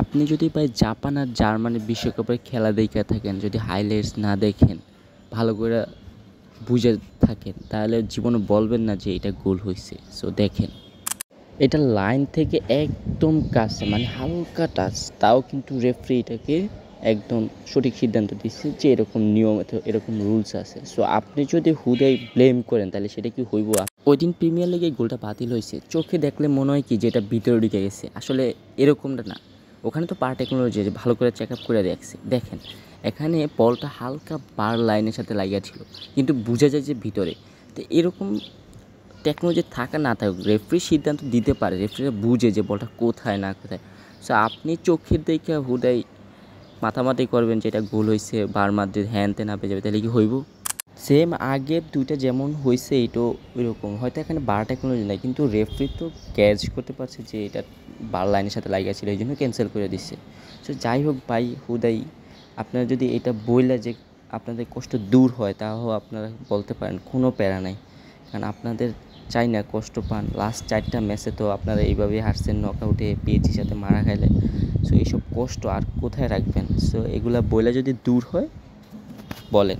আপনি যদি ভাই জাপান আর জার্মানির বিশ্বকাপের খেলা দেখে থাকেন, যদি হাইলাইটস না দেখেন, ভালো করে বুঝে থাকেন, তাহলে জীবনে বলবেন না যে এটা গোল হইছে। সো দেখেন, এটা লাইন থেকে একদম কাছে, মানে হালকা টাচ, তাও কিন্তু রেফারি এটাকে একদম সঠিক সিদ্ধান্ত দিচ্ছে যে এরকম নিয়ম, এরকম রুলস আছে। সো আপনি যদি হুদাই ব্লেম করেন তাহলে সেটা কি হইব? ওই দিন প্রিমিয়ার লিগে গোলটা বাতিল হয়েছে, চোখে দেখলে মনে হয় কি যে এটা ভিতরে ঢুকে গেছে, আসলে এরকমটা না। ওখানে তো পার টেকনোলজি আছে, ভালো করে চেক আপ করে দেখছে। দেখেন, এখানে বলটা হালকা বার লাইনের সাথে লাগিয়েছিল, কিন্তু বোঝা যায় যে ভিতরে। তো এরকম টেকনোলজি থাকা না থাকুক, রেফারি সিদ্ধান্ত দিতে পারে, রেফারিরা বুঝে যে বলটা কোথায় না কোথায়। সো আপনি চোখের দেখে হুদাই মাথামাতি করবেন যে এটা গোল হয়েছে, বার মারতে হ্যান ত্যান আপে যাবে, তাহলে কি হইব? সেম আগের দুইটা যেমন হয়েছে এটাও ওইরকম। হয়তো এখানে বার টেকনোলজি নাই, কিন্তু রেফারি তো ক্যাচ করতে পারছে যে এটা বার লাইনের সাথে লাগিয়েছিল, এই জন্য ক্যান্সেল করে দিচ্ছে। সো যাই হোক ভাই, হুদাই আপনারা যদি এটা বইলা যে আপনাদের কষ্ট দূর হয়, তাও আপনারা বলতে পারেন, কোনো প্যারা নাই। কারণ আপনাদের চাই না কষ্ট পান। লাস্ট 4টা ম্যাচে তো আপনারা এইভাবেই হারছেন, নকআউটে পিএসজির সাথে মারা খাইলে। সো এইসব কষ্ট আর কোথায় রাখবেন? সো এগুলা বইলা যদি দূর হয় বলেন।